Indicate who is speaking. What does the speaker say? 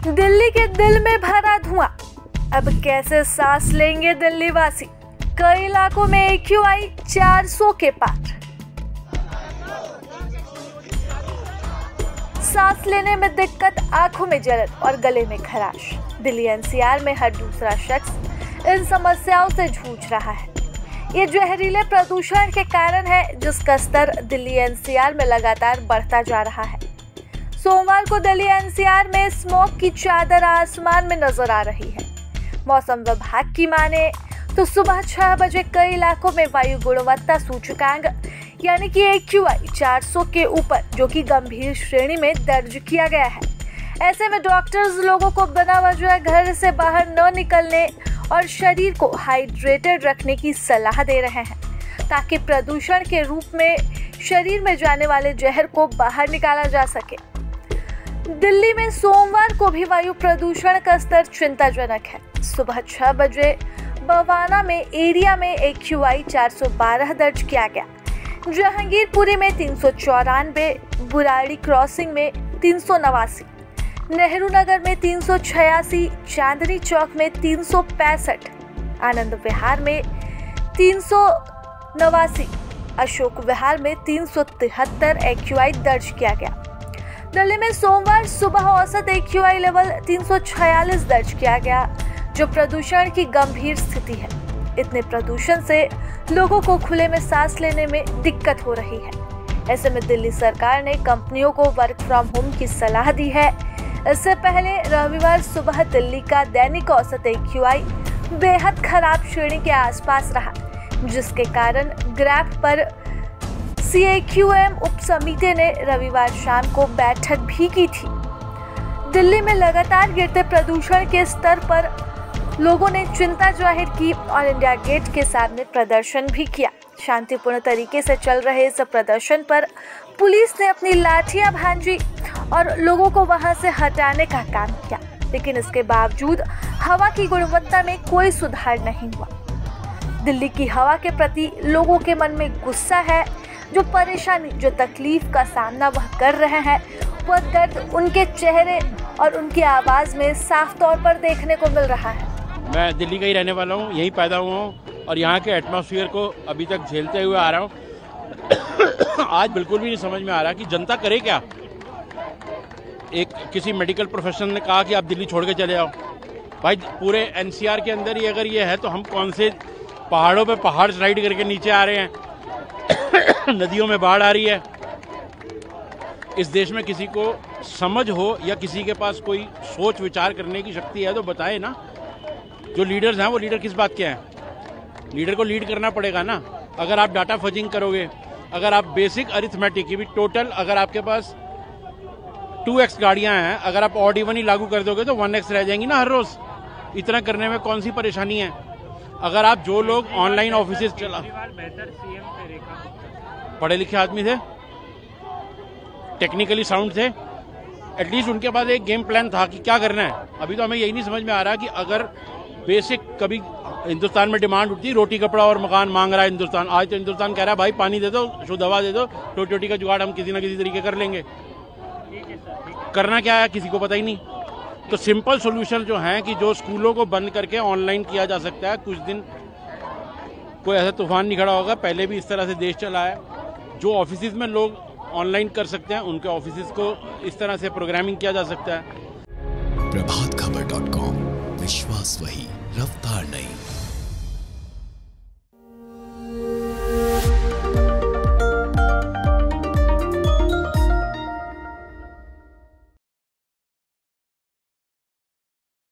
Speaker 1: दिल्ली के दिल में भरा धुआं, अब कैसे सांस लेंगे दिल्ली वासी। कई इलाकों में AQI 400 के पार। सांस लेने में दिक्कत, आंखों में जलन और गले में खराश। दिल्ली NCR में हर दूसरा शख्स इन समस्याओं से जूझ रहा है। ये जहरीले प्रदूषण के कारण है, जिसका स्तर दिल्ली NCR में लगातार बढ़ता जा रहा है। सोमवार को दिल्ली NCR में स्मॉग की चादर आसमान में नजर आ रही है। मौसम विभाग की माने तो सुबह 6 बजे कई इलाकों में वायु गुणवत्ता सूचकांक यानी कि AQI 400 के ऊपर, जो कि गंभीर श्रेणी में दर्ज किया गया है। ऐसे में डॉक्टर्स लोगों को बिना वजह घर से बाहर न निकलने और शरीर को हाइड्रेटेड रखने की सलाह दे रहे हैं, ताकि प्रदूषण के रूप में शरीर में जाने वाले जहर को बाहर निकाला जा सके। दिल्ली में सोमवार को भी वायु प्रदूषण का स्तर चिंताजनक है। सुबह 6 बजे बवाना में एरिया में AQI 412 दर्ज किया गया। जहांगीरपुरी में 394, बुराड़ी क्रॉसिंग में 389, नेहरू नगर में 386, चांदनी चौक में 365, आनंद विहार में 389, अशोक विहार में 373 AQI दर्ज किया गया। दिल्ली में सोमवार सुबह औसत AQI लेवल 346 दर्ज किया गया, जो प्रदूषण की गंभीर स्थिति है। इतने प्रदूषण से लोगों को खुले में सांस लेने में दिक्कत हो रही है। ऐसे में दिल्ली सरकार ने कंपनियों को वर्क फ्रॉम होम की सलाह दी है। इससे पहले रविवार सुबह दिल्ली का दैनिक औसत AQI बेहद खराब श्रेणी के आसपास रहा, जिसके कारण ग्राफ पर CAQM उप समिति ने रविवार शाम को बैठक भी की थी। दिल्ली में लगातार गिरते प्रदूषण के स्तर पर लोगों ने चिंता जाहिर की और इंडिया गेट के सामने प्रदर्शन भी किया। शांतिपूर्ण तरीके से चल रहे इस प्रदर्शन पर पुलिस ने अपनी लाठियां भांजी और लोगों को वहां से हटाने का काम किया, लेकिन इसके बावजूद हवा की गुणवत्ता में कोई सुधार नहीं हुआ। दिल्ली की हवा के प्रति लोगों के मन में गुस्सा है। जो परेशानी, जो तकलीफ का सामना वह कर रहे हैं, वह दर्द उनके चेहरे और उनकी आवाज में साफ तौर पर देखने को मिल रहा है।
Speaker 2: मैं दिल्ली का ही रहने वाला हूँ, यहीं पैदा हुआ हूँ और यहाँ के एटमॉस्फेयर को अभी तक झेलते हुए आ रहा हूँ। आज बिल्कुल भी नहीं समझ में आ रहा कि जनता करे क्या। किसी मेडिकल प्रोफेशनल ने कहा कि आप दिल्ली छोड़ के चले आओ। भाई पूरे NCR के अंदर ही अगर ये है तो हम कौन से पहाड़ों पे पहाड़ राइड करके नीचे आ रहे हैं। नदियों में बाढ़ आ रही है। इस देश में किसी को समझ हो या किसी के पास कोई सोच विचार करने की शक्ति है तो बताए ना। जो लीडर्स हैं वो लीडर किस बात के हैं? लीडर को लीड करना पड़ेगा ना। अगर आप डाटा फजिंग करोगे, अगर आप बेसिक अरिथमेटिक की भी टोटल, अगर आपके पास 2x गाड़ियां हैं, अगर आप ऑड इवन ही लागू कर दोगे तो 1x रह जाएंगी ना हर रोज। इतना करने में कौन सी परेशानी है? अगर आप जो लोग ऑनलाइन ऑफिस चला, पढ़े लिखे आदमी थे, टेक्निकली साउंड थे, एटलीस्ट उनके पास एक गेम प्लान था कि क्या करना है। अभी तो हमें यही नहीं समझ में आ रहा कि अगर बेसिक कभी हिंदुस्तान में डिमांड उठती, रोटी कपड़ा और मकान मांग रहा है हिंदुस्तान, आज तो हिंदुस्तान कह रहा है भाई पानी दे दो, शुद्ध हवा दे दो, रोटी रोटी का जुगाड़ हम किसी ना किसी तरीके कर लेंगे। करना क्या है किसी को पता ही नहीं। तो सिंपल सोल्यूशन जो है कि जो स्कूलों को बंद करके ऑनलाइन किया जा सकता है, कुछ दिन कोई ऐसा तूफान नहीं खड़ा होगा। पहले भी इस तरह से देश चला है। जो ऑफिस में लोग ऑनलाइन कर सकते हैं, उनके ऑफिस को इस तरह से प्रोग्रामिंग किया जा सकता है।
Speaker 3: प्रभातखबर.com, विश्वास वही, रफ्तार नहीं।